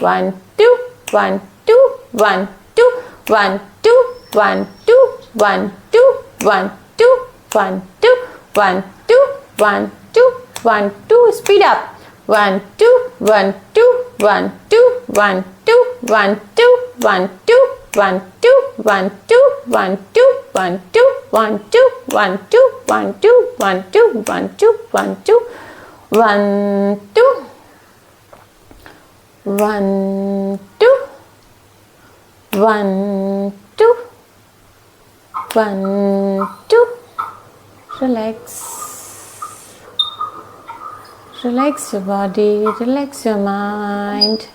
1 2 1 2 1 2 1 2 1 2 1 2 1 2 1 2 1 2 1 2 1 2. Speed up. 1 2 1 2 1 2 1 2 1 2 1 2 1 2 1 2 1 2 1 2 1 2 1 2 1 2 1 2 1 2 1 2 1 2 1 2 1 2 1 2. Relax. Relax your body, relax your mind.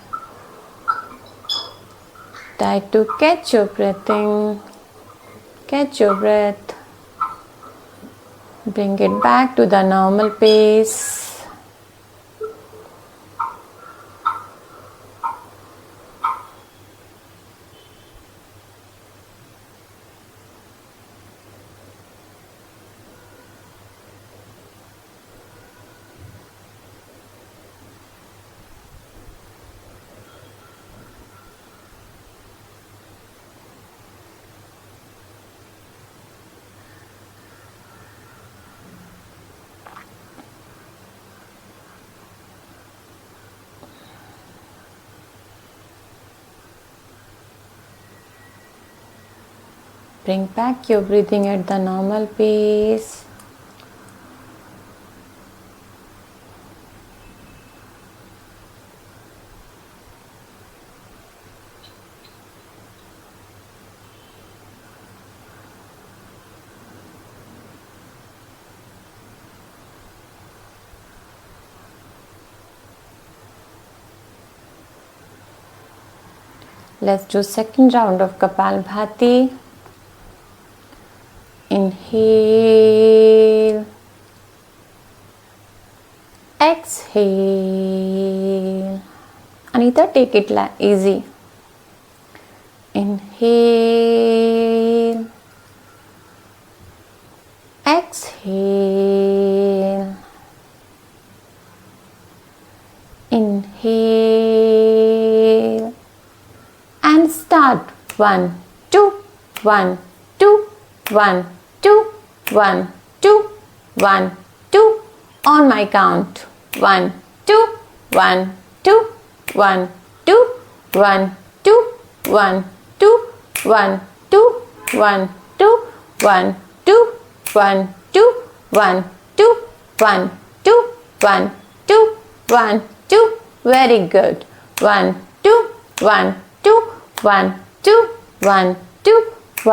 Try to catch your breathing, catch your breath. Bring it back to the normal pace. Bring back your breathing at the normal pace. Let's do second round of Kapalbhati. Inhale, exhale. Anita, take it easy. Inhale, exhale. Inhale and start. 1 2 1 2 1 2 1 2 1 2. On my count. 1 2 1 2 1 2 1 2 1 2 1 2 1 2 1 2 1 2 1 2 1 2 1 2 1 2. Very good. 1 2 1 2 1 2 1 2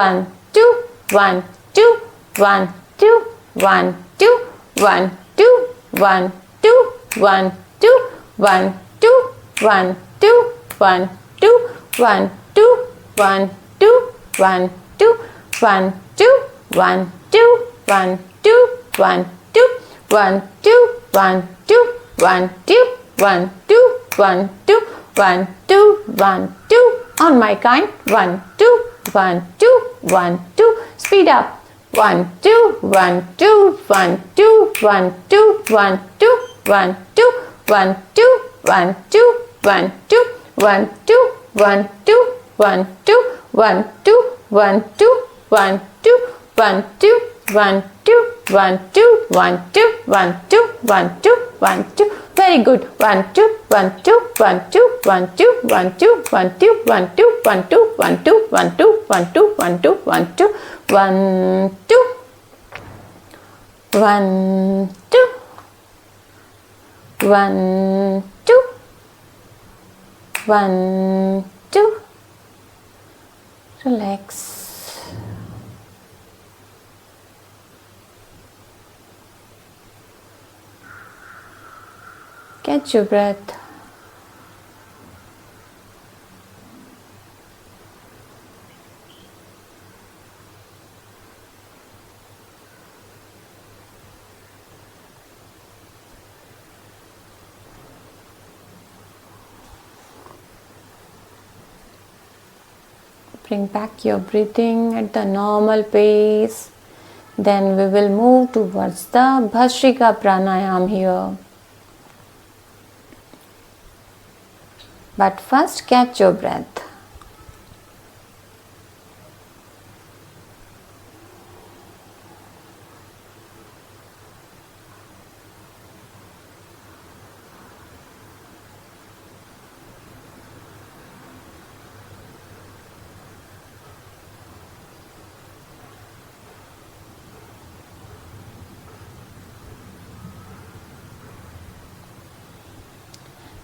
1 2 1 2 1 2 1 2 1 2 1 2 1 2 1 2 1 2 1 2 1 2 1 2 1 2 1 2 1 2 1 2 1 2 1 2 1 2 1 2 1 2 1 2 1 2 1 2. On my count. 1 2 1 2 1 2. Speed up. 1 2 1 2 1 2 1 2 1 2 1 2 1 2 1 2 1 2 1 2 1 2 1 2 1 2 1 2 1 2 1 2 1 2 1 2 1 2 1 2 1 2 1 2. Very good. 1 2 1 2 1 2 1 2 1 2 1 2 1 2 1 2 1 2 1 2 1 2 1 2 1 2 1 2 1 2 1 2 1 2. Relax. Catch your breath. Bring back your breathing at the normal pace. Then we will move towards the Bhastrika pranayam here. But first, catch your breath.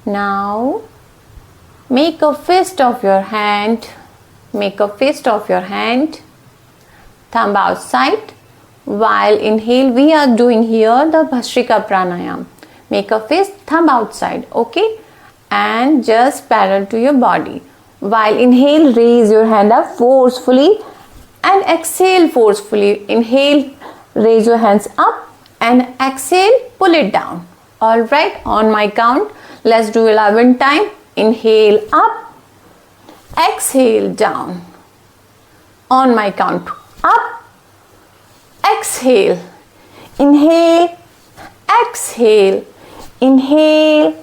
Now, make a fist of your hand. Make a fist of your hand. Thumb outside. While inhale, we are doing here the Bhastrika Pranayam. Make a fist, thumb outside, okay? And just parallel to your body. While inhale, raise your hand up forcefully and exhale forcefully. Inhale, raise your hands up and exhale, pull it down. Alright, on my count, let's do 11 times. Inhale up, exhale down. On my count, up, exhale, inhale, exhale, inhale,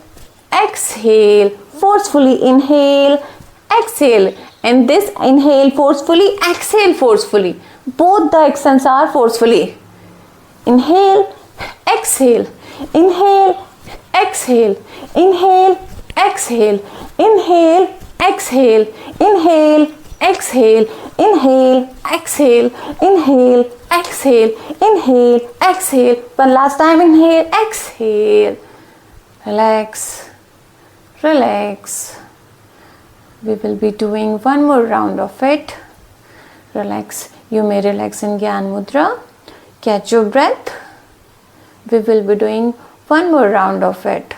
exhale, forcefully inhale, exhale, and this inhale forcefully, exhale forcefully. Both the accents are forcefully. Inhale, exhale, inhale, exhale, inhale, exhale, inhale, exhale, inhale, exhale, inhale, exhale, inhale, exhale, inhale, exhale. One last time, inhale, exhale. Relax, relax. We will be doing one more round of it. Relax. You may relax in Gyan Mudra. Catch your breath. We will be doing one more round of it.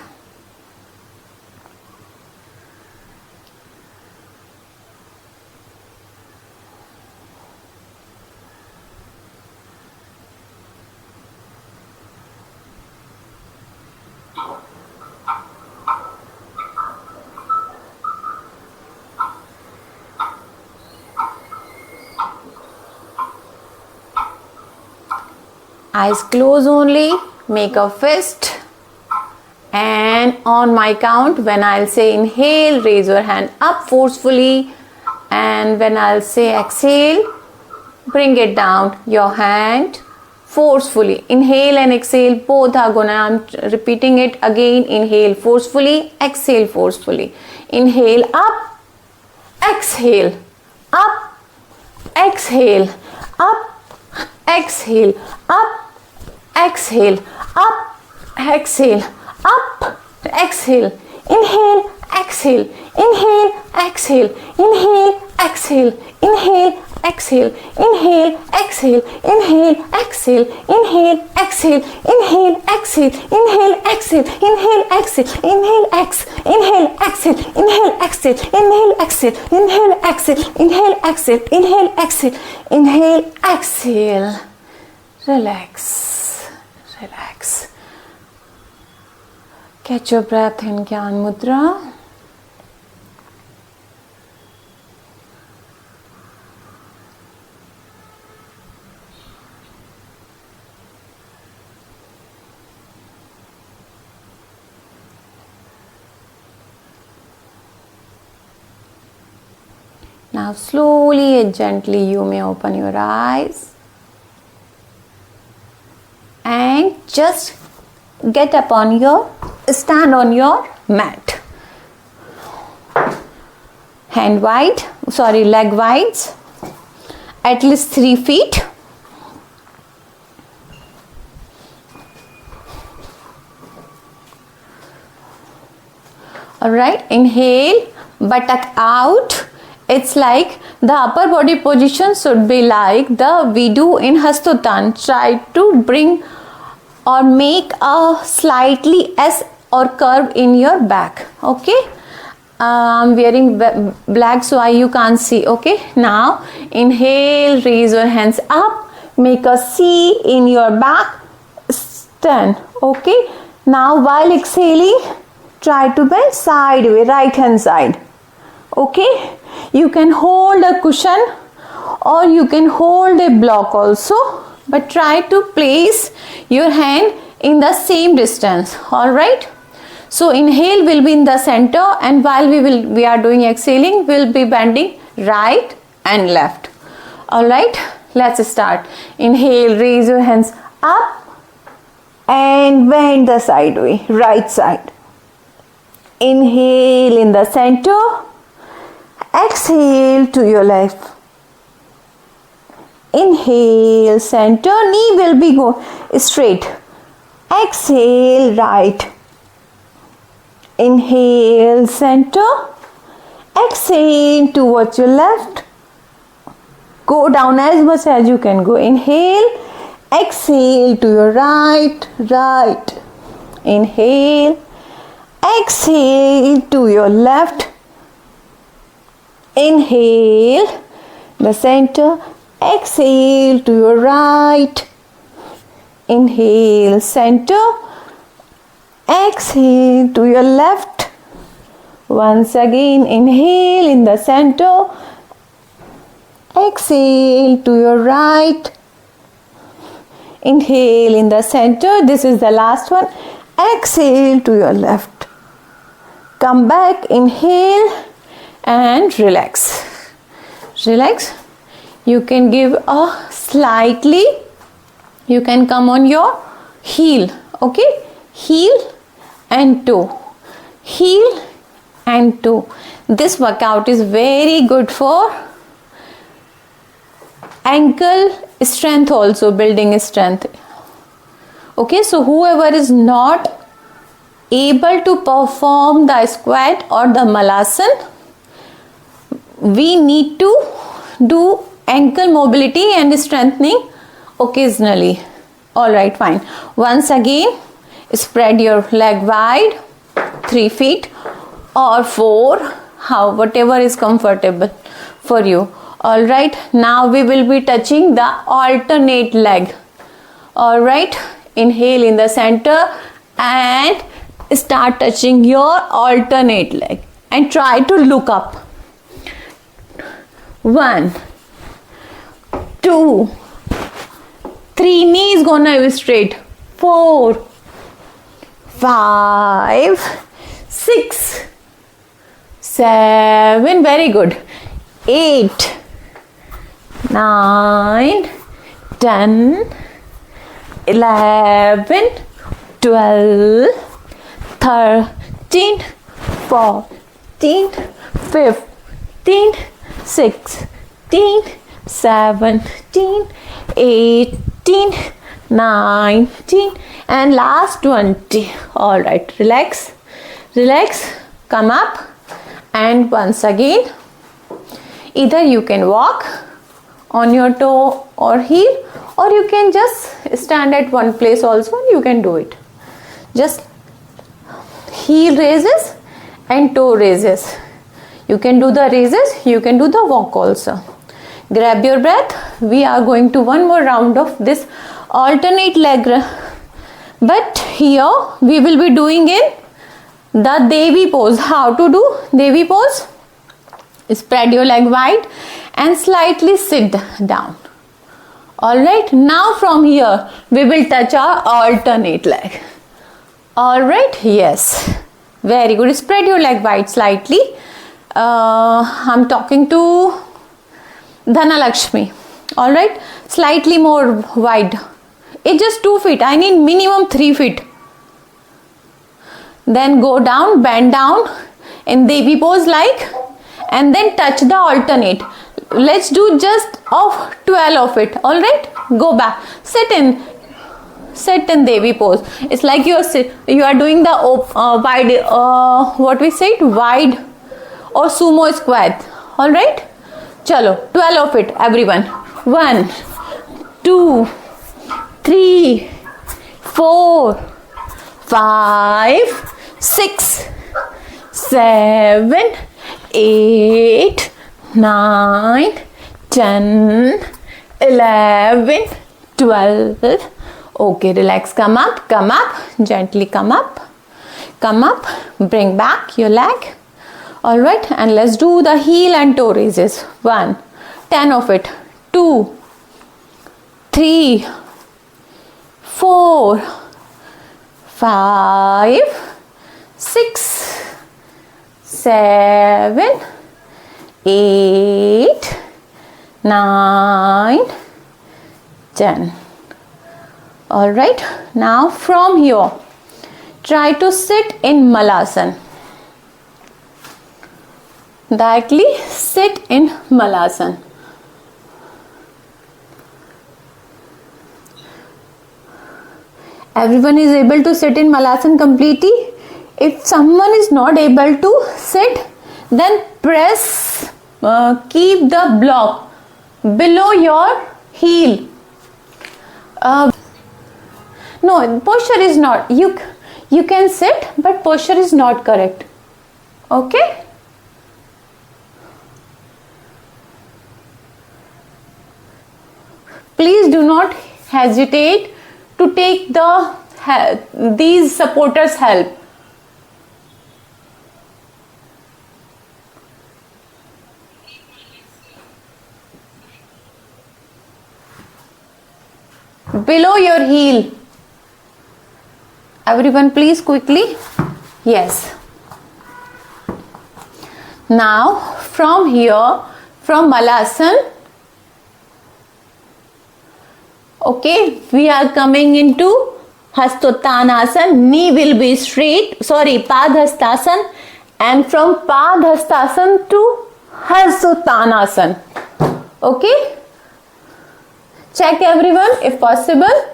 Eyes close only, make a fist, and on my count, when I'll say inhale, raise your hand up forcefully, and when I'll say exhale, bring it down, your hand forcefully. Inhale and exhale, both are gonna, I'm repeating it again, inhale forcefully, exhale forcefully. Inhale up, exhale, up, exhale, up, exhale, up, exhale, up, exhale, up, exhale, inhale, exhale, inhale, exhale, inhale, exhale, inhale, exhale, inhale, exhale, inhale, exhale, inhale, exhale, inhale, exhale, inhale, exhale, inhale, exhale, inhale, exhale, inhale, exhale, inhale, exhale, inhale, exhale, inhale, exhale, inhale, exhale, inhale, exhale. Relax, relax. Catch your breath in Gyan Mudra. Now slowly and gently you may open your eyes and just stand on your mat. Leg wide, at least 3 feet. Alright, inhale, buttock out. It's like the upper body position should be like we do in Hastotan. Try to bring or make a slightly S or curve in your back. Okay. I'm wearing black so you can't see. Okay. Now inhale, raise your hands up, make a C in your back, stand. Okay. Now while exhaling, try to bend sideways, right hand side. Okay. You can hold a cushion or you can hold a block also, but try to place your hand in the same distance. All right. So inhale will be in the center, and while we are doing exhaling, we'll be bending right and left. All right, let's start. Inhale, raise your hands up and bend the side way, right side. Inhale in the center, exhale to your left. Inhale, center, knee will be go straight. Exhale, right. Inhale, center. Exhale towards your left. Go down as much as you can go. Inhale, exhale to your right, right. Inhale, exhale to your left. Inhale, the center. Exhale to your right. Inhale, center. Exhale to your left. Once again, inhale in the center. Exhale to your right. Inhale in the center. This is the last one. Exhale to your left. Come back, inhale and relax. Relax. You can give a slightly, you can come on your heel, okay? Heel and toe. Heel and toe. This workout is very good for ankle strength also, building strength. Okay, so whoever is not able to perform the squat or the malasan, we need to do ankle mobility and strengthening occasionally. All right, fine. Once again, spread your leg wide, 3 feet or 4, whatever is comfortable for you. All right, now we will be touching the alternate leg. All right, inhale in the center and start touching your alternate leg and try to look up. 1, 2, 3, knees gonna be straight. 4, 5, 6, 7, very good. 8, 9, 10, 11, 12, 13, 14, 15, 16, 17, 18, 19 and last 20. All right, relax, relax, come up and once again, either you can walk on your toe or heel, or you can just stand at one place also, you can do it. Just heel raises and toe raises. You can do the raises, you can do the walk also. Grab your breath. We are going to one more round of this alternate leg, but here we will be doing in the Devi pose. How to do Devi pose? Spread your leg wide and slightly sit down. All right, now from here we will touch our alternate leg. All right, yes, very good. Spread your leg wide slightly. I'm talking to Dhanalakshmi. All right, slightly more wide. It's just 2 feet. I need minimum 3 feet. Then go down, bend down in Devi pose like, and then touch the alternate. Let's do just of 12 of it. All right, go back, sit in Devi pose. It's like you are doing the wide, what we said, wide or sumo squat. All right, chalo, 12 of it, everyone. 1, 2, 3, 4, 5, 6, 7, 8, 9, 10, 11, 12. Okay, relax, come up, gently come up, bring back your leg. All right, and let's do the heel and toe raises. 1, 10 of it. 2, 3, 4, 5, 6, 7, 8, 9, 10. All right, now from here try to sit in Malasana. Directly sit in Malasana. Everyone is able to sit in Malasana completely. If someone is not able to sit, then press, keep the block below your heel. No, posture is not. You can sit, but posture is not correct. Okay. Please do not hesitate to take these supporters' help. Below your heel. Everyone please quickly. Yes. Now from here, from Malasana, okay, we are coming into Hastottanasana. Knee will be straight, Padhastasana, and from Padhastasana to Hastottanasana. Okay, check everyone if possible.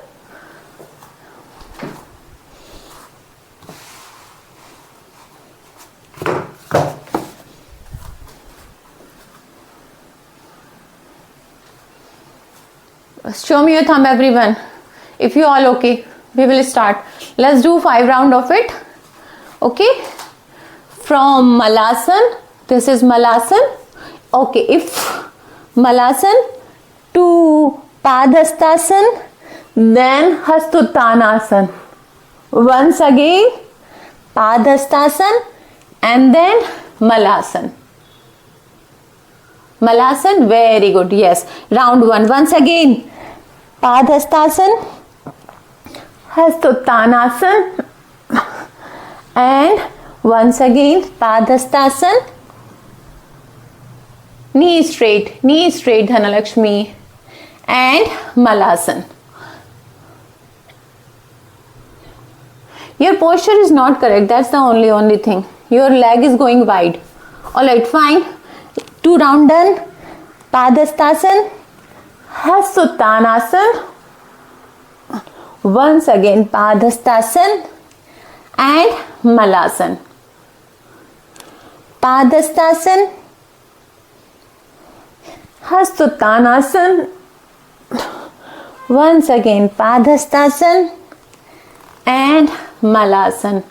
Show me your thumb, everyone. If you all okay, we will start. Let's do 5 rounds of it. Okay, from Malasana, this is Malasana. Okay, if Malasana to Padhastasana, then Hastottanasana. Once again, Padhastasana and then Malasana. Malasana, very good. Yes, round 1. Once again, Padhastasana, Hastottanasana, and once again Padhastasana. Knee straight, Dhanalakshmi, and Malasana. Your posture is not correct. That's the only thing. Your leg is going wide. All right, fine. 2 rounds done. Padhastasana, Hastottanasana, once again Padhastasana and Malasana. Padhastasana, Hastottanasana, once again Padhastasana and Malasana.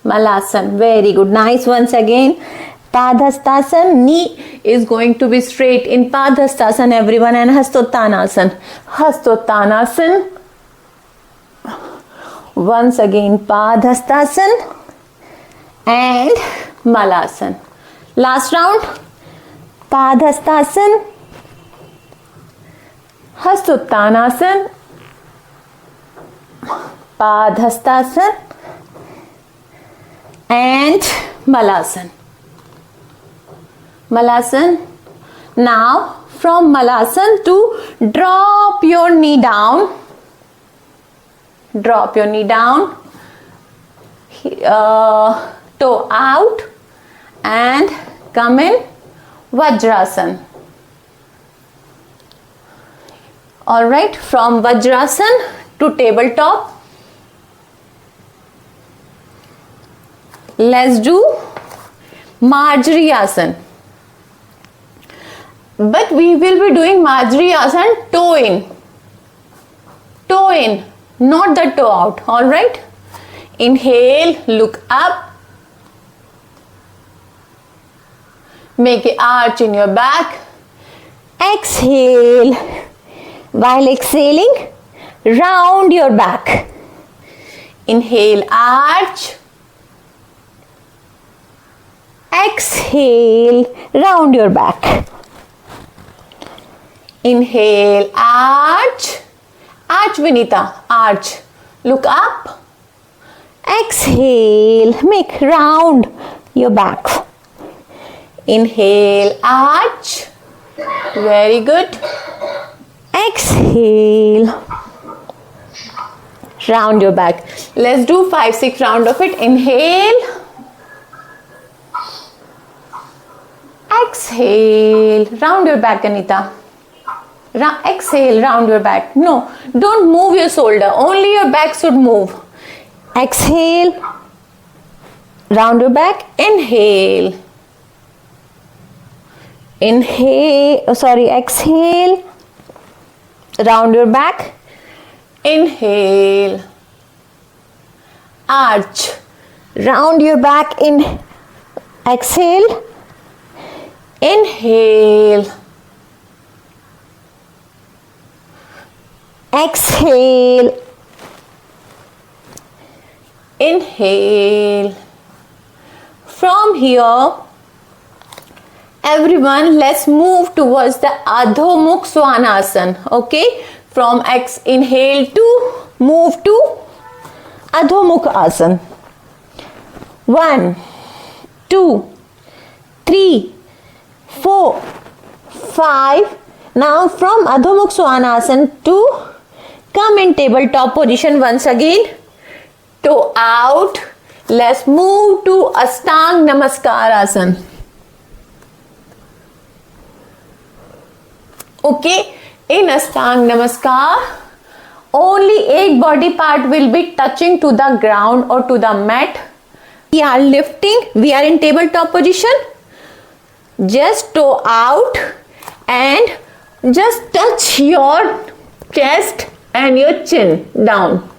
Malasana, very good. Nice. Once again Padhastasana, knee is going to be straight in Padhastasana, everyone, and Hastottanasana. Hastottanasana, once again Padhastasana and Malasana. Last round, Padhastasana, Hastottanasana, Padhastasana and Malasana. Malasana. Now from Malasana to drop your knee down. Drop your knee down. Toe out and come in Vajrasana. All right, from Vajrasana to tabletop. Let's do Marjari Asana. But we will be doing Marjari Asana toe in, not the toe out. All right. Inhale, look up, make an arch in your back. Exhale. While exhaling, round your back. Inhale, arch. Exhale, round your back. Inhale, arch. Arch, Vinita, arch. Look up. Exhale, make round your back. Inhale, arch. Very good. Exhale, round your back. Let's do 5-6 round of it. Inhale, exhale, round your back, Anita. Exhale, round your back. No, don't move your shoulder, only your back should move. Exhale, round your back. Inhale, exhale, round your back. Inhale, arch, round your back. Exhale, inhale, exhale, inhale. From here, everyone, let's move towards the Adho Mukh Svanasana. Okay, from inhale to move to Adho Mukh Asana. 1, 2, 3, 4, 5. Now from Adho Mukh Svanasana to come in tabletop position once again. Toe out. Let's move to Ashtanga Namaskar Asana. Okay, in Ashtanga Namaskar, only एक body part will be touching to the ground or to the mat. We are lifting, we are in tabletop position. Just toe out and just touch your chest and your chin down.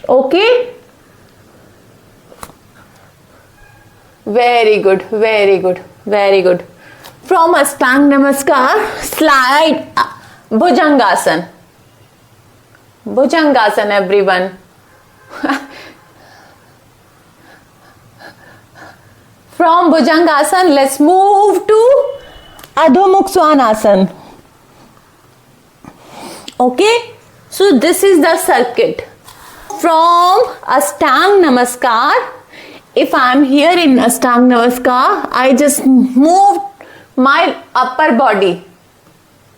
Okay? Very good, very good, very good. From Ashtanga Namaskar, slide Bhujangasana. Bhujangasana, everyone. From Bhujangasana, let's move to Adho Mukh Svanasana. Okay, so this is the circuit. From Ashtanga Namaskar, if I am here in Ashtanga Namaskar, I just move my upper body,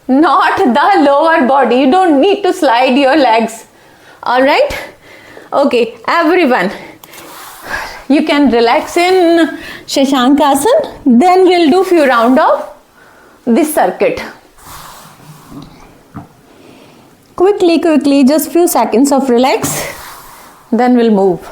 not the lower body. You don't need to slide your legs. Alright? Okay, everyone. You can relax in Shashankasana. Then we'll do few round of this circuit. Quickly, just few seconds of relax. Then we'll move.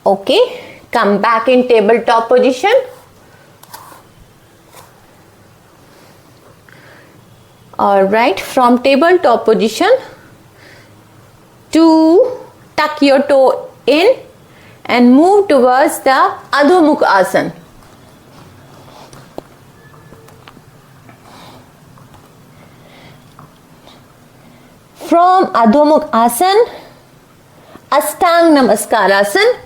Okay, come back in tabletop position. Alright, from tabletop position to tuck your toe in and move towards the Adho Mukh Asana. From Adho Mukh Asana, Ashtanga Namaskar Asana.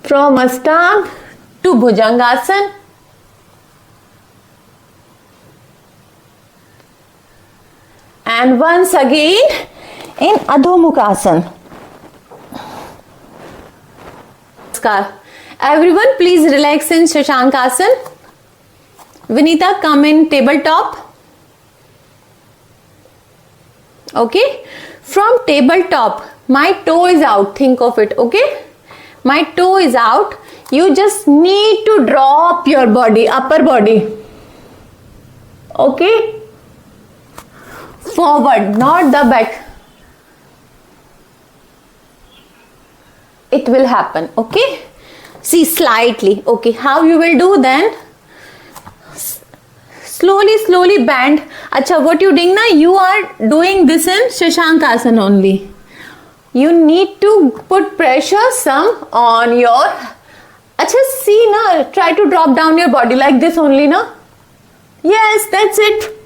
From Ashtanga to Bhujangasana. And once again in Adho Mukh Asana. Everyone, please relax in Shashankasana. Vinita, come in tabletop. Okay, from tabletop, my toe is out. Think of it. Okay, my toe is out. You just need to drop your body, upper body. Okay, forward, not the back. It will happen. Okay, see, slightly. Okay, how you will do then? Slowly bend. Acha, what you doing now? You are doing this in Shashankasana only. You need to put pressure some on your. Acha, see na. Try to drop down your body like this only na. Yes, that's it.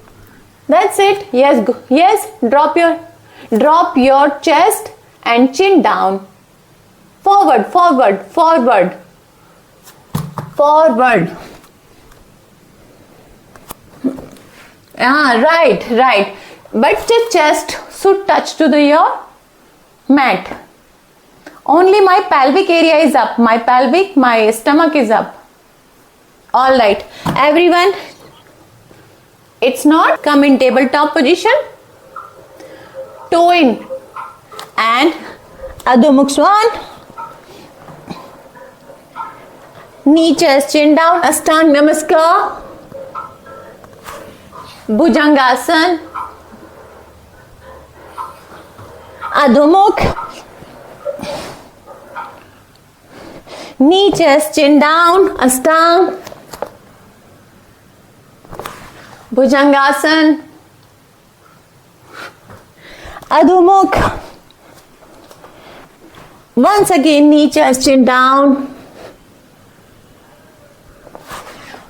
That's it. Yes, yes. Drop your chest and chin down. Forward, forward, forward, forward. Right. But the chest should touch to your mat. Only my pelvic area is up. My stomach is up. All right, everyone. It's not. Come in tabletop position. Toe in and Adho Mukha Swan. Knee, chest, chin down. Ashtanga Namaskar. Bhujangasana. Adho Mukha. Knee, chest, chin down. Ashtanga. Bhujangasana. Adho Mukha. Once again, knee, chest, chin down.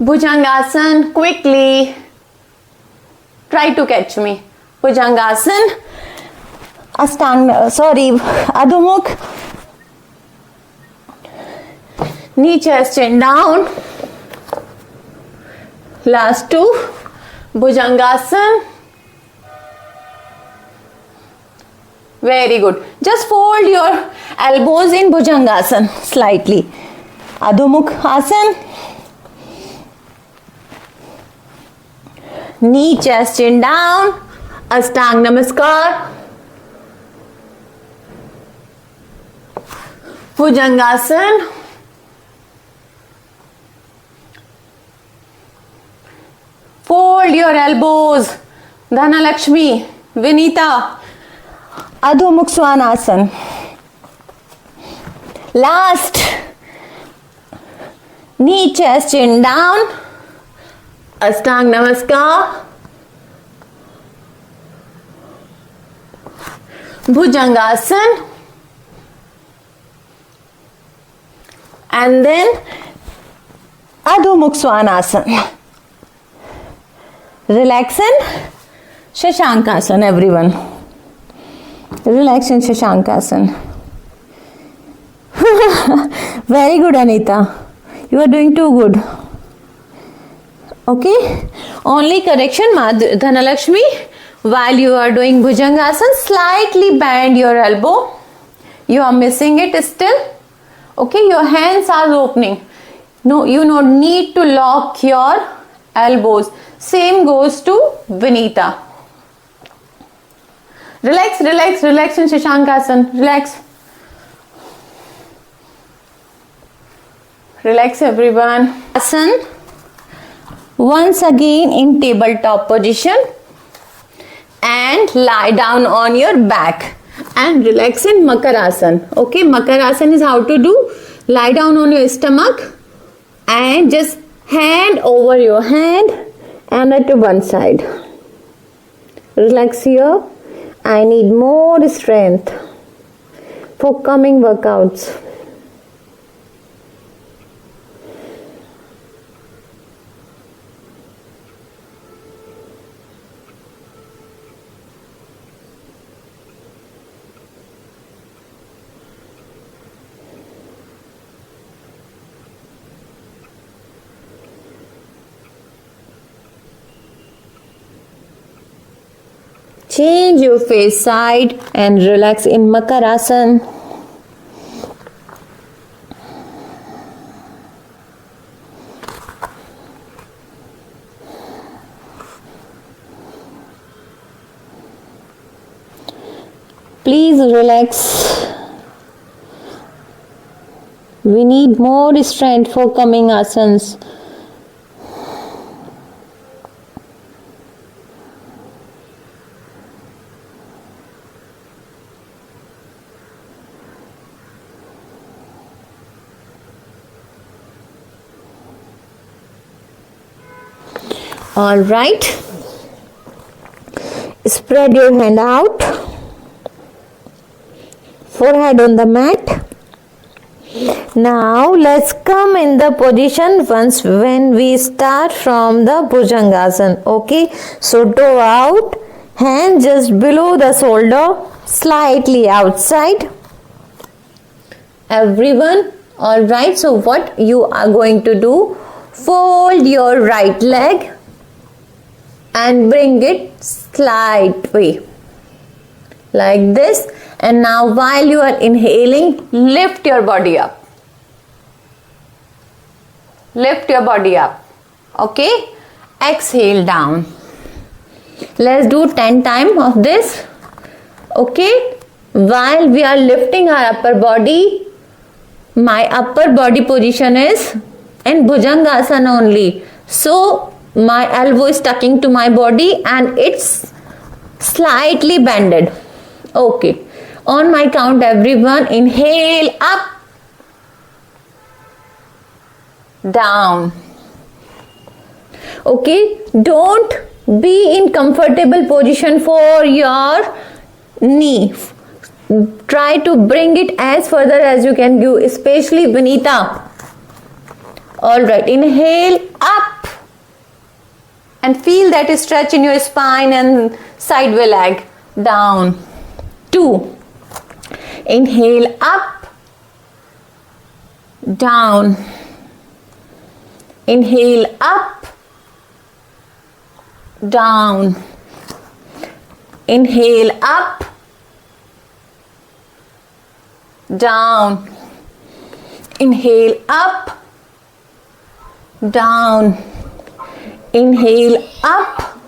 Bhujangasana. Quickly. Try to catch me. Bhujangasana. Adho Mukha. Knee, chest, chin down. Last two. Bhujangasana. Very good. Just fold your elbows in Bhujangasana slightly. Adho Mukha Asana. Knee, chest, chin down. Ashtanga Namaskar. Bhujangasana. Fold your elbows. Dhanalakshmi, Vinita. Adho Mukha Svanasana. Last. Knee, chest, chin down. Ashtanga Namaskar. Bhujangasana. And then Adho Mukha Svanasana. Relax in Shashankasana, everyone. Relax in Shashankasana. Very good, Anita. You are doing too good. Okay. Only correction, Dhanalakshmi. While you are doing Bhujangasana, slightly bend your elbow. You are missing it still. Okay. Your hands are opening. No, you don't need to lock your elbows. Same goes to Vinita. Relax in Shashankasana. Relax everyone. Asana. Once again in tabletop position and lie down on your back and relax in Makarasana. Okay, Makarasana is how to do. Lie down on your stomach and just hand over your hand and at one side. Relax here. I need more strength for coming workouts. Change your face side and relax in Makarasana. Please relax. We need more strength for coming asanas. All right. Spread your hand out. Forehead on the mat. Now let's come in the position once when we start from the Bhujangasana. Okay, so toe out, hand just below the shoulder, slightly outside. Everyone, all right, so what you are going to do, fold your right leg and bring it slight way like this. And now while you are inhaling, lift your body up. Lift your body up. Okay, exhale down. Let's do 10 times of this. Okay, while we are lifting our upper body, my upper body position is in Bhujangasana only. So my elbow is tucking to my body and it's slightly bended. Okay, on my count, everyone, inhale up, down. Okay, don't be in comfortable position for your knee. Try to bring it as further as you can go, especially Vinita. All right, inhale up and feel that stretch in your spine and sideway leg. Down. 2. Inhale up, down. Inhale up, down. Inhale up, down. Inhale up, down. Inhale up,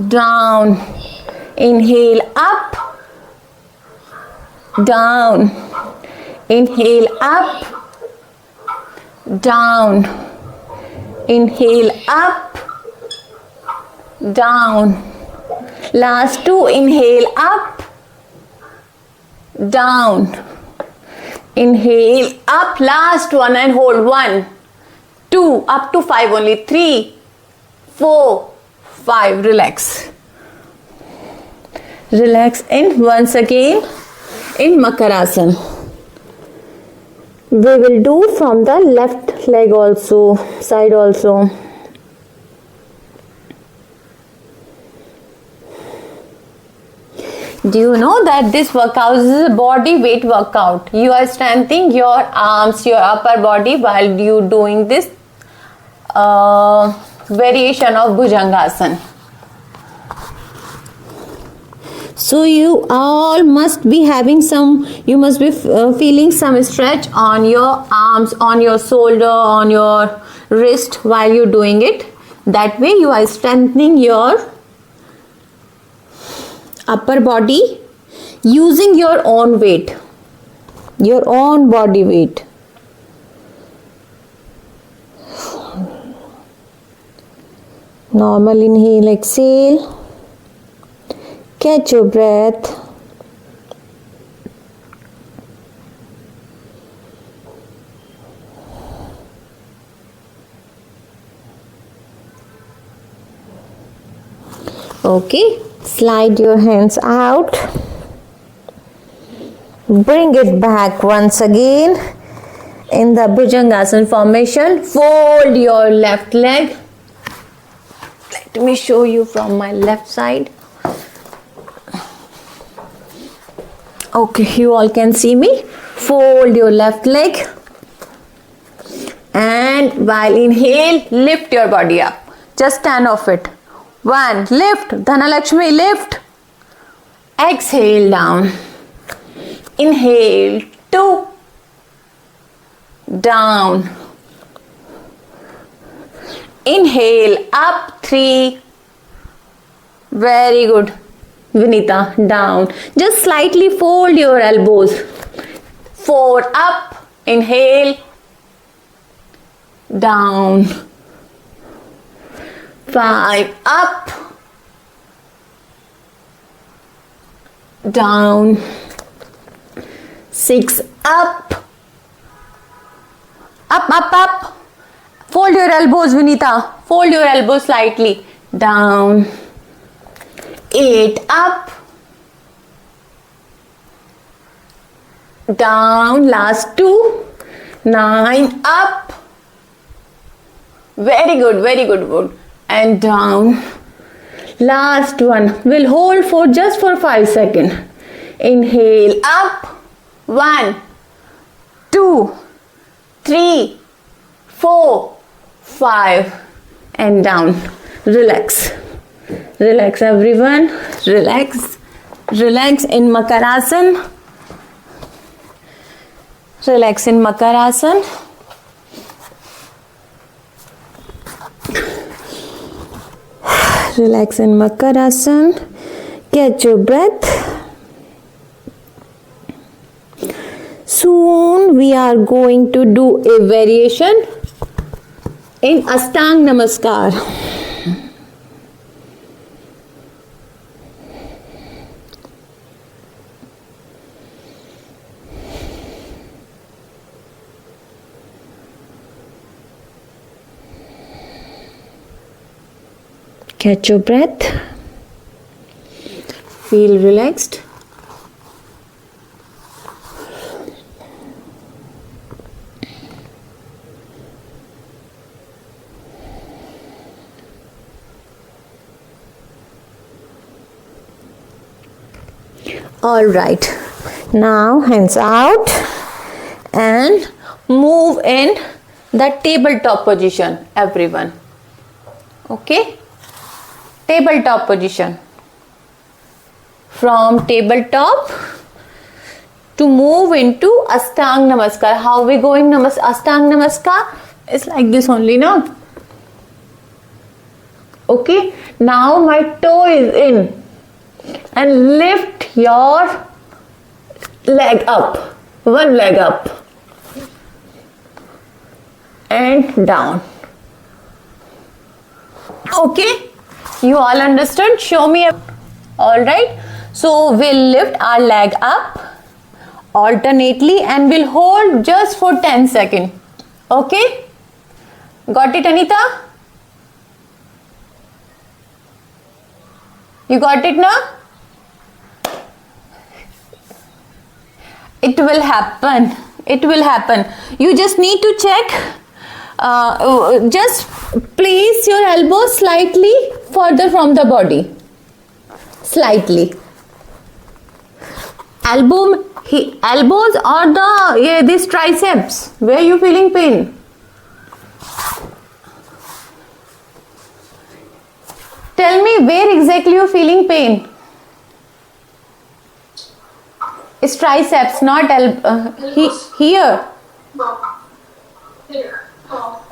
down. Inhale up, down. Inhale up, down. Inhale up, down. Last 2, inhale up, down. Inhale up, last one, and hold. 1, 2, up to 5 only. 3, 4, 5. Relax. Relax in once again in Makarasana. We will do from the left leg also, side also. Do you know that this workout is a body weight workout? You are strengthening your arms, your upper body while you doing this variation of Bhujangasana. So you all must be having some, you must be feeling some stretch on your arms, on your shoulder, on your wrist while you're doing it. That way you are strengthening your upper body using your own weight, your own body weight. Normal inhale, exhale. Catch your breath. Okay, slide your hands out. Bring it back once again in the Bhujangasana formation. Fold your left leg. Let me show you from my left side. Okay, you all can see me. Fold your left leg and while inhale, lift your body up. Just stand off it. 1, lift. Dhanalakshmi, lift. Exhale down. Inhale, 2, down. Inhale, up, 3. Very good. Vinita, down. Just slightly fold your elbows. 4, up. Inhale, down. 5, up, down. 6, up, up. Fold your elbows, Vinita. Fold your elbows slightly. Down. 8, up. down, last 2, 9, up, very good, and down, last one. We'll hold for just for 5 seconds. Inhale, up, 1, 2, 3, 4, 5, and down. Relax everyone, relax in Makarasan. Relax in Makarasan. Relax in Makarasan. Catch your breath. Soon we are going to do a variation in Ashtanga Namaskar. Catch your breath. Feel relaxed. All right. Now hands out and move in the tabletop position, everyone. Okay? Tabletop position. From tabletop to move into Ashtanga Namaskar. How we going Ashtanga Namaskar? It's like this only, no? Okay. Now my toe is in and lift your leg up. One leg up and down. Okay. You all understood? Show me. Alright. So we'll lift our leg up alternately and we'll hold just for 10 seconds. Okay? Got it, Anita? You got it now? It will happen. It will happen. You just need to check. Just place your elbows slightly further from the body. Slightly. Elbows or this triceps. Where you feeling pain? Tell me where exactly you feeling pain. It's triceps, not here.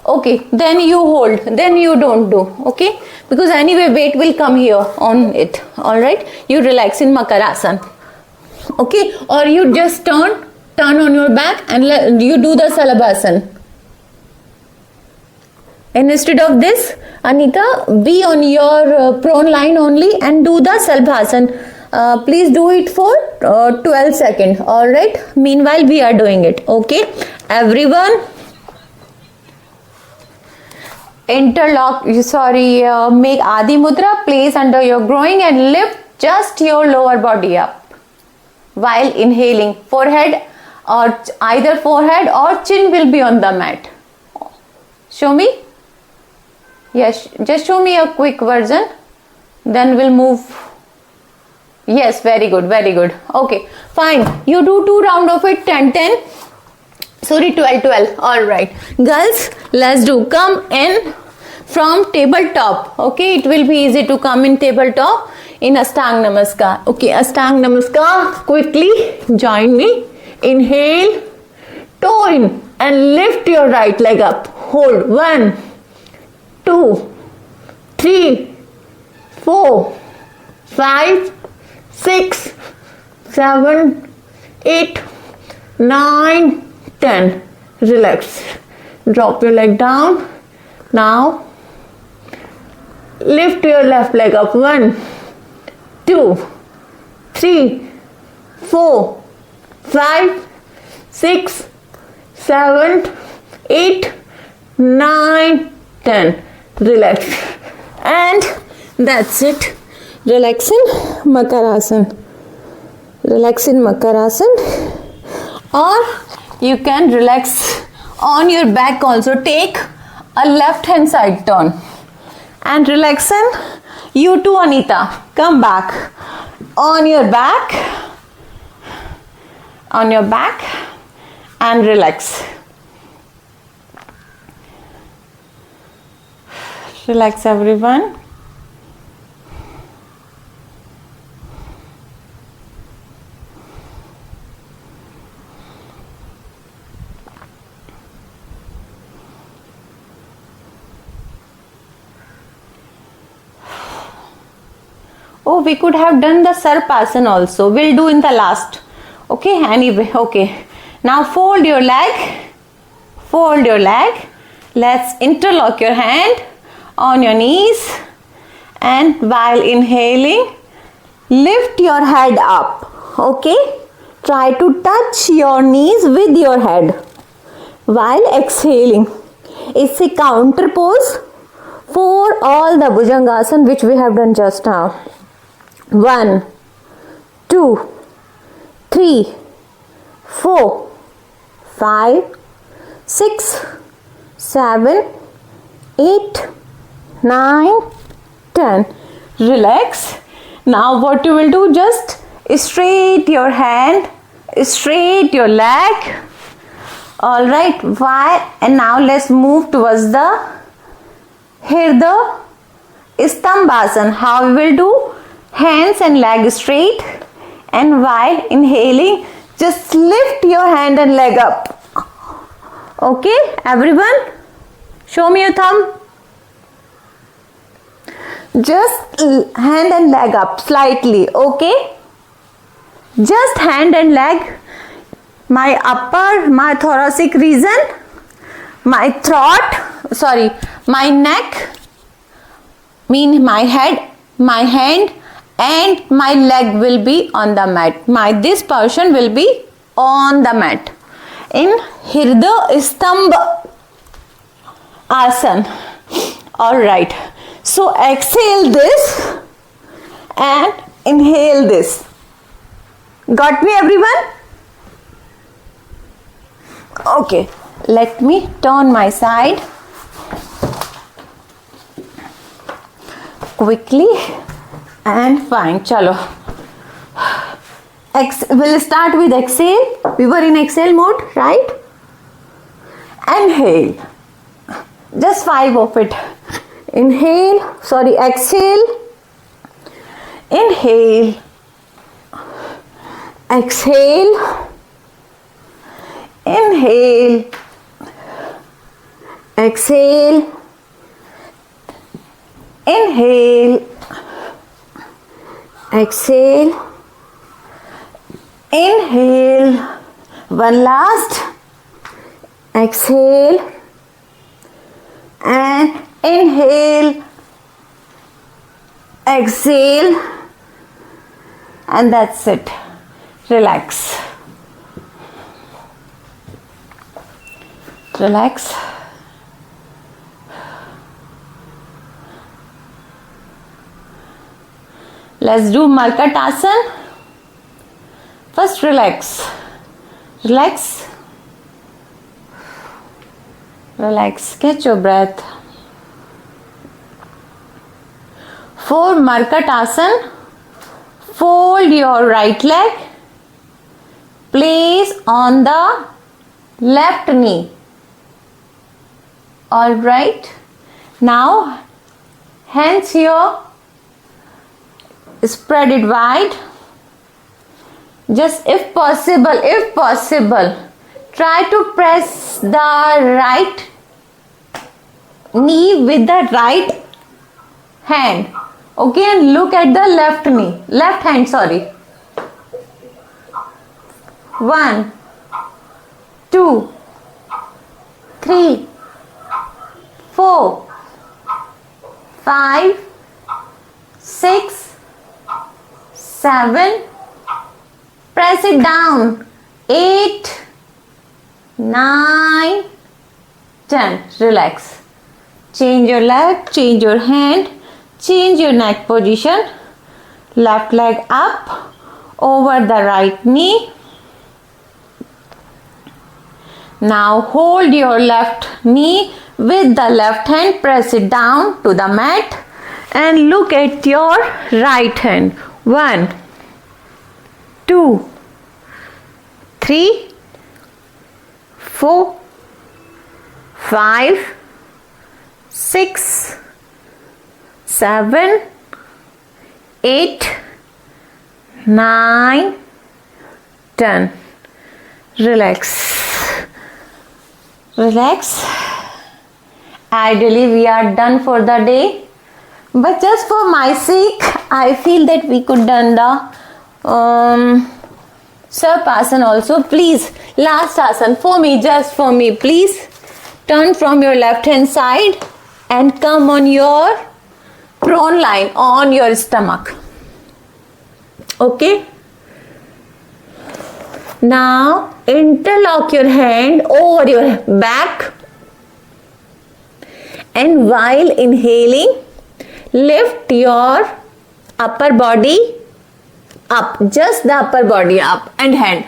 Okay, then you hold, then you don't do, okay? Because anyway weight will come here on it, alright? You relax in Makarasan, okay? Or you just turn on your back and you do the Salabhasan. And instead of this, Anita, be on your prone line only and do the Salabhasan. Please do it for 12 seconds, alright? Meanwhile, we are doing it, okay? Everyone, interlock, make Adi Mudra, place under your groin and lift just your lower body up while inhaling. Forehead or either forehead or chin will be on the mat. Show me. Yes, just show me a quick version. Then we'll move. Yes, very good, very good. Okay, fine. You do 2 rounds of it, 10, 10. Sorry, 12, 12. Alright. Girls, let's do. Come in from tabletop. Okay, it will be easy to come in tabletop in Ashtanga Namaskar. Okay, Ashtanga Namaskar. Quickly join me. Inhale, toe in and lift your right leg up. Hold. 1, 2, 3, 4, 5, 6, 7, 8, 9, 10. Relax. Drop your leg down. Now lift your left leg up. 1, 2, 3, 4, 5, 6, 7, 8, 9, 10. Relax. And that's it. Relax in Makarasan. Relax in Makarasan. or you can relax on your back also. Take a left hand side turn and relaxation. You too, Anita, come back on your back and relax. Relax everyone. Oh, we could have done the Sarpasana also. We'll do in the last. Okay, anyway, okay. Now fold your leg. Fold your leg. Let's interlock your hand on your knees. And while inhaling, lift your head up. Okay? Try to touch your knees with your head. While exhaling. It's a counter pose for all the Bhujangasana which we have done just now. 1, 2, 3, 4, 5, 6, 7, 8, 9, 10. Relax. Now what you will do, just straight your hand, straight your leg. Alright, why? And now let's move towards the Hirdha Stambhasana. How we will do? Hands and leg straight, and while inhaling, just lift your hand and leg up. Okay, everyone? Show me your thumb. Just hand and leg up slightly, okay? Just hand and leg. My upper, my thoracic region, my my neck, mean my head, my hand, and my leg will be on the mat. This portion will be on the mat. In Hirdha Stambha Asana. Alright. So exhale this and inhale this. Got me, everyone? Okay. Let me turn my side quickly. And fine, chalo. We'll start with exhale. We were in exhale mode, right? Inhale. Just 5 of it. Exhale. Inhale. Exhale. Inhale. Exhale. Inhale. Exhale. Inhale. One last. Exhale. And inhale. Exhale. And that's it. Relax. Relax. Let's do Markatasana. First relax. Relax. Relax. Catch your breath. For Markatasana, fold your right leg. Place on the left knee. Alright. Now, hands here. Spread it wide. Just if possible, try to press the right knee with the right hand. Okay, and look at the left hand, sorry. 1, 2, 3, 4, 5, 6, 7, press it down, 8, 9, 10, relax. Change your leg, change your hand, change your neck position, left leg up, over the right knee, Now hold your left knee with the left hand, press it down to the mat and look at your right hand. 1, 2, 3, 4, 5, 6, 7, 8, 9, 10. Relax. Relax. Ideally, we are done for the day. But just for my sake, I feel that we could done the Sarpasana also. Please, last asana for me, just for me, please. Turn from your left hand side and come on your prone line on your stomach. Okay. Now interlock your hand over your back and while inhaling, lift your upper body up, just the upper body up and hand.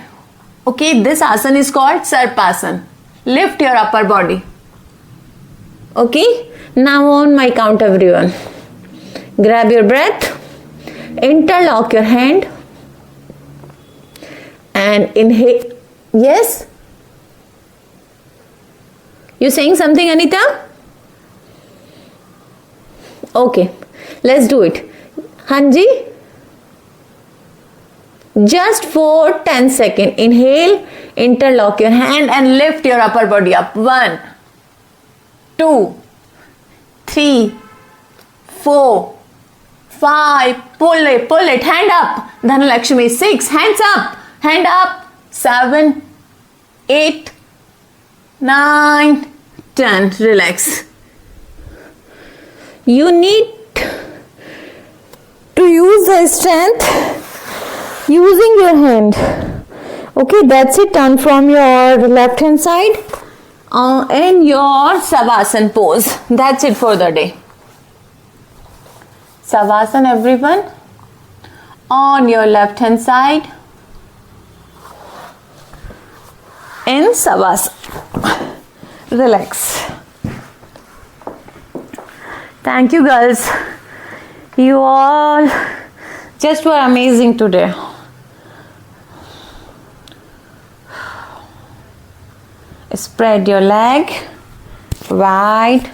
Okay, this asana is called Sarpasana. Lift your upper body. Okay, now on my count, everyone. Grab your breath, interlock your hand and inhale. Yes? You saying something, Anita? Okay, let's do it. Hanji? Just for 10 seconds. Inhale, interlock your hand and lift your upper body up. 1, 2, 3, 4, 5. Pull it. Hand up. Dhanalakshmi. 6. Hands up. Hand up. 7, 8, 9, 10. Relax. You need to use the strength using your hand. Okay, that's it. Turn from your left hand side in your Savasana pose. That's it for the day. Savasana, everyone. On your left hand side in Savasana. Relax. Thank you, girls. You all just were amazing today. Spread your leg wide.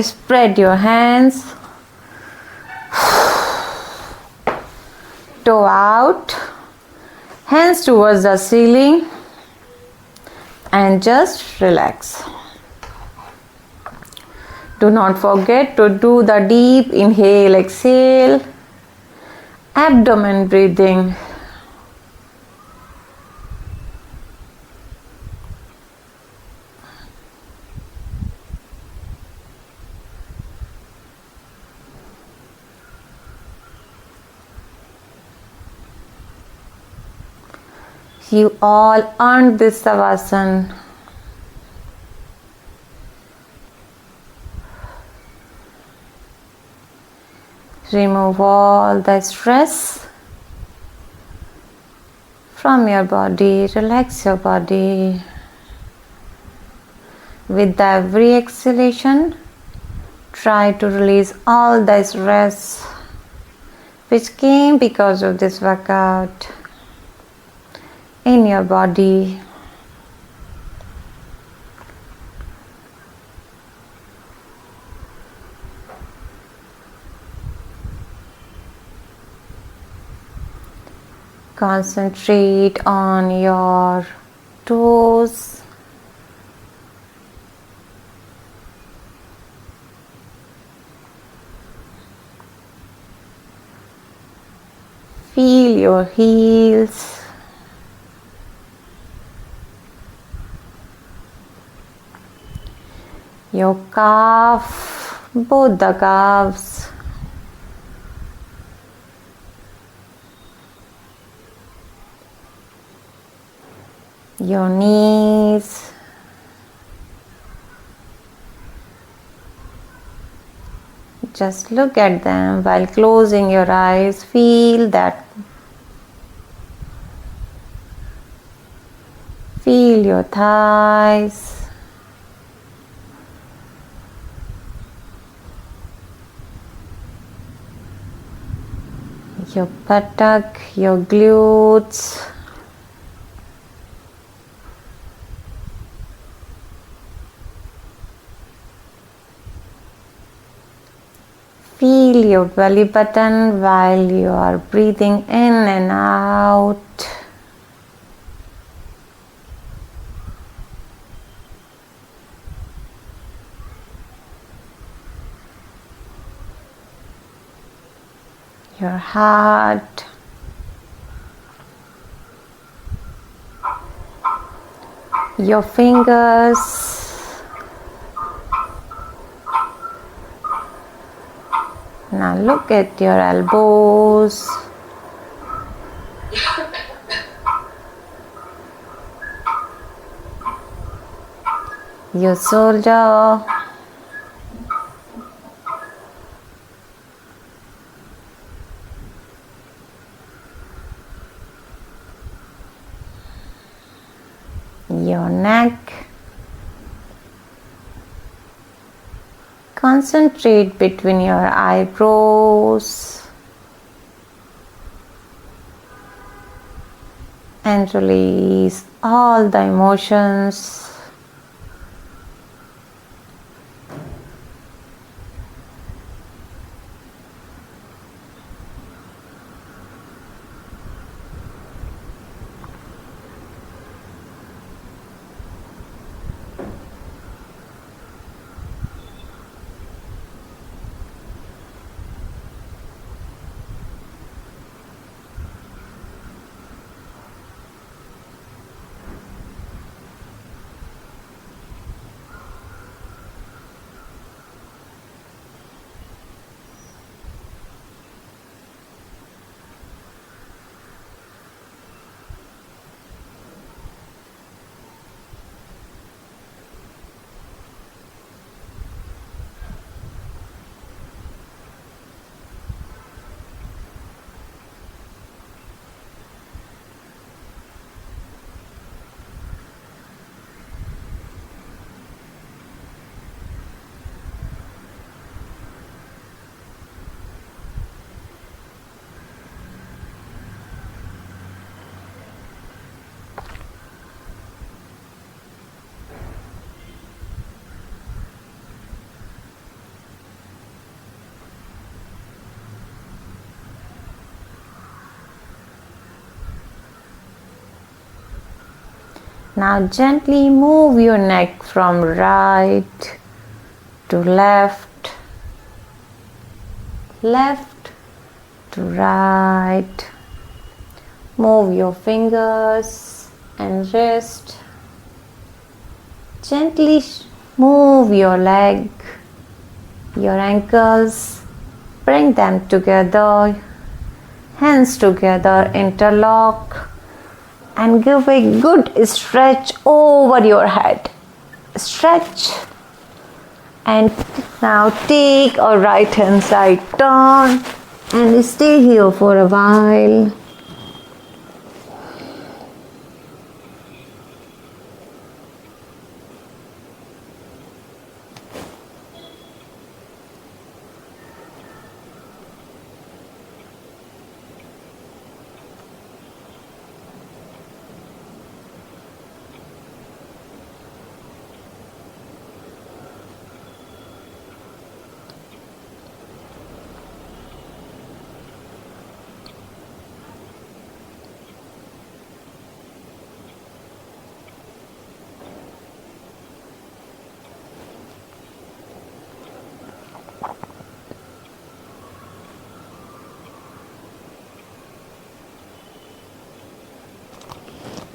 Spread your hands. Toe out. Hands towards the ceiling. And just relax. Do not forget to do the deep inhale, exhale, abdomen breathing. You all earned this Savasana. Remove all the stress from your body. Relax your body. With every exhalation, try to release all the stress which came because of this workout in your body. Concentrate on your toes. Feel your heels. Your calf, both the calves. Your knees. Just look at them while closing your eyes. Feel that. Feel your thighs. Your buttock, your glutes. Feel your belly button while you are breathing in and out. Your heart. Your fingers. Now look at your elbows. Your shoulder. Your neck. Concentrate between your eyebrows and release all the emotions. Now gently move your neck from right to left, left to right. Move your fingers and wrist. Gently move your leg, your ankles. Bring them together, hands together, interlock. And give a good stretch over your head. Stretch. And now take a right hand side turn and stay here for a while.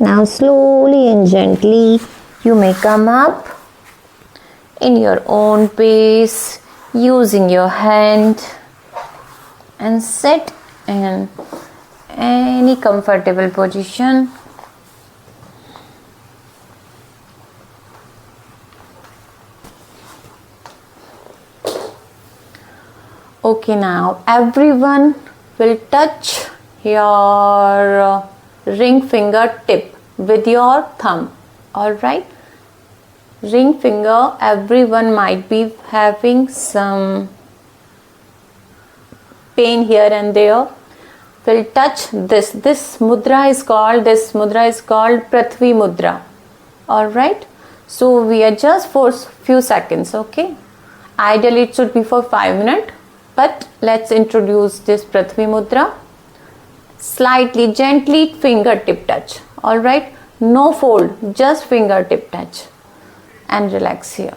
Now slowly and gently you may come up in your own pace using your hand and sit in any comfortable position. Okay, now everyone will touch your ring finger tip with your thumb. All right. Ring finger, everyone might be having some pain here and there. We'll touch this. This mudra is called Prithvi Mudra. All right. So we adjust for few seconds. Okay. Ideally it should be for 5 minutes. But let's introduce this Prithvi Mudra. Slightly, gently fingertip touch. All right. No fold, just fingertip touch. And relax here.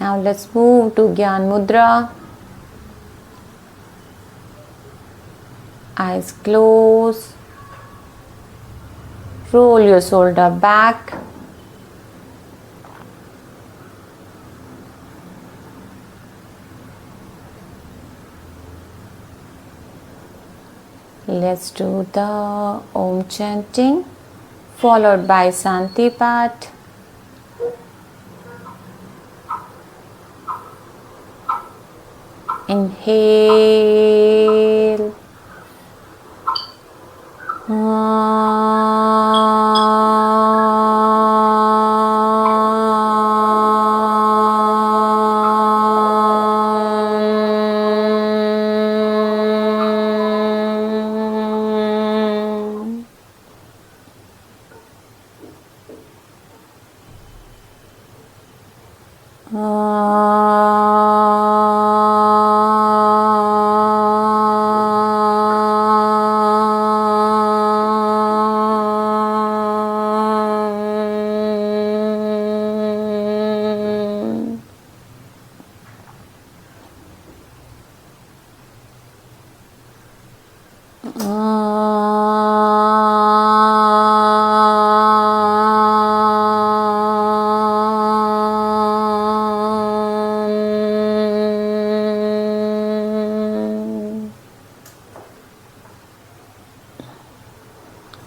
Now let's move to Gyan Mudra. Eyes closed. Roll your shoulder back. Let's do the Om chanting followed by Shanti Path. Inhale.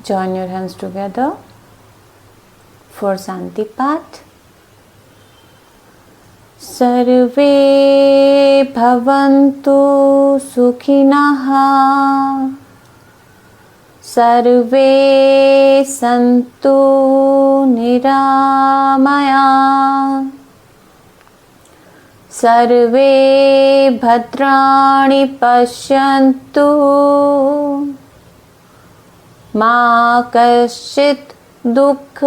Join your hands together for Shanti Path. Sarve bhavantu sukhinah. Sarve santu niramaya. Sarve bhadrani pashyantu. मा कश्चित् दुःख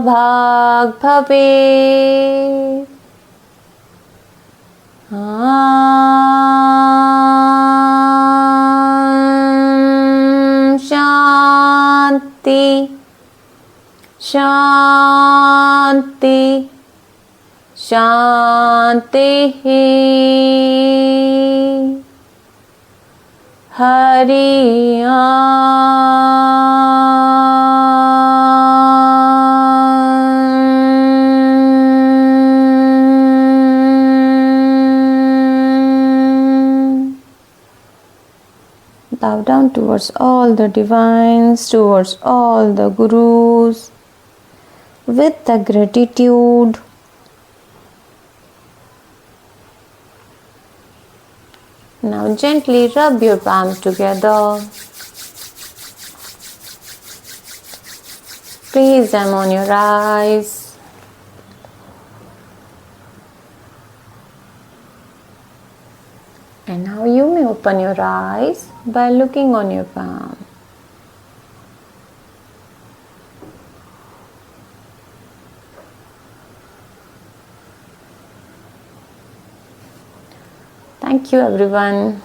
भाग् भवेत्। शांति शांति शांति। Hari bow down towards all the divines, towards all the gurus, with the gratitude. Now gently rub your palms together. Place them on your eyes. And now you may open your eyes by looking on your palm. Thank you everyone.